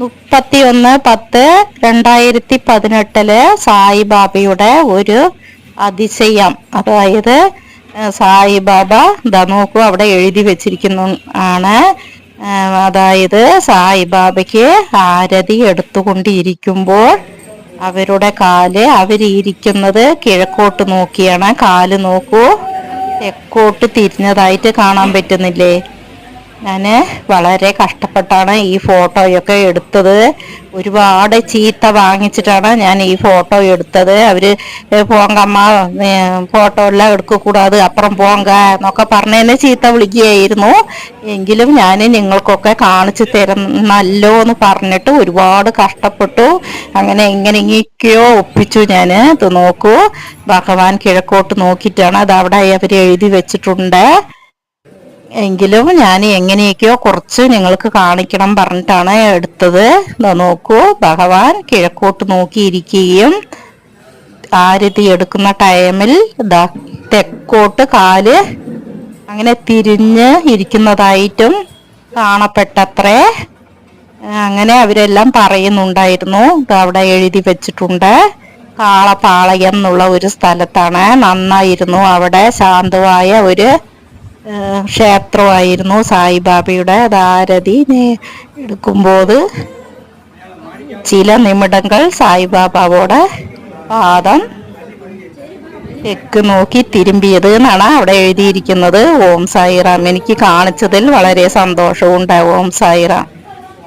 31/10/2018 സായിബാബയുടെ ഒരു അതിശയം. അതായത് സായിബാബ ഇതാ നോക്കൂ, അവിടെ എഴുതി വെച്ചിരിക്കുന്നു ആണ്. അതായത് സായിബാബയ്ക്ക് ആരതി എടുത്തുകൊണ്ടിരിക്കുമ്പോൾ അവരുടെ കാല്, അവരിയ്ക്കുന്നത് കിഴക്കോട്ട് നോക്കിയാണ്. കാല് നോക്കൂ, തെക്കോട്ട് തിരിഞ്ഞതായിട്ട് കാണാൻ പറ്റുന്നില്ലേ? ഞാൻ വളരെ കഷ്ടപ്പെട്ടാണ് ഈ ഫോട്ടോയൊക്കെ എടുത്തത്. ഒരുപാട് ചീത്ത വാങ്ങിച്ചിട്ടാണ് ഞാൻ ഈ ഫോട്ടോ എടുത്തത്. അവർ പോങ്കമ്മ, ഫോട്ടോ എല്ലാം എടുക്കக்கூടാതെ, അപ്പുറം പോങ്ക എന്നൊക്കെ പറഞ്ഞതിന് ചീത്ത വിളിക്കുകയായിരുന്നു. എങ്കിലും ഞാൻ നിങ്ങൾക്കൊക്കെ കാണിച്ചു തരുന്നല്ലോ എന്ന് പറഞ്ഞിട്ട് ഒരുപാട് കഷ്ടപ്പെട്ടു. അങ്ങനെ എങ്ങനെയൊക്കെയോ ഒപ്പിച്ചു ഞാൻ. ഇത് നോക്കൂ, ഭഗവാൻ കിഴക്കോട്ട് നോക്കിയിട്ടാണ് അത് അവിടെ അവർ എഴുതി വെച്ചിട്ടുണ്ട്. എങ്കിലും ഞാൻ എങ്ങനെയൊക്കെയോ കുറച്ച് നിങ്ങൾക്ക് കാണിക്കണം പറഞ്ഞിട്ടാണ് എടുത്തത്. നോക്കൂ, ഭഗവാൻ കിഴക്കോട്ട് നോക്കിയിരിക്കുകയും ആരതി എടുക്കുന്ന ടൈമിൽ തെക്കോട്ട് കാല് അങ്ങനെ തിരിഞ്ഞ് ഇരിക്കുന്നതായിട്ടും കാണപ്പെട്ടത്രേ. അങ്ങനെ അവരെല്ലാം പറയുന്നുണ്ടായിരുന്നു. അവിടെ എഴുതി വെച്ചിട്ടുണ്ട്. കാളപാളയം എന്നുള്ള ഒരു സ്ഥലത്താണ്. നന്നായിരുന്നു അവിടെ, ശാന്തമായ ഒരു ക്ഷേത്രമായിരുന്നു സായിബാബയുടെ. അത് ആരതി എടുക്കുമ്പോൾ ചില നിമിടങ്ങൾ സായിബാബയുടെ പാദം തെക്ക് നോക്കി തിരുമ്പിയത് എന്നാണ് അവിടെ എഴുതിയിരിക്കുന്നത്. ഓം സായിറാം. എനിക്ക് കാണിച്ചതിൽ വളരെ സന്തോഷവും ഉണ്ട്. ഓം സായിറാം.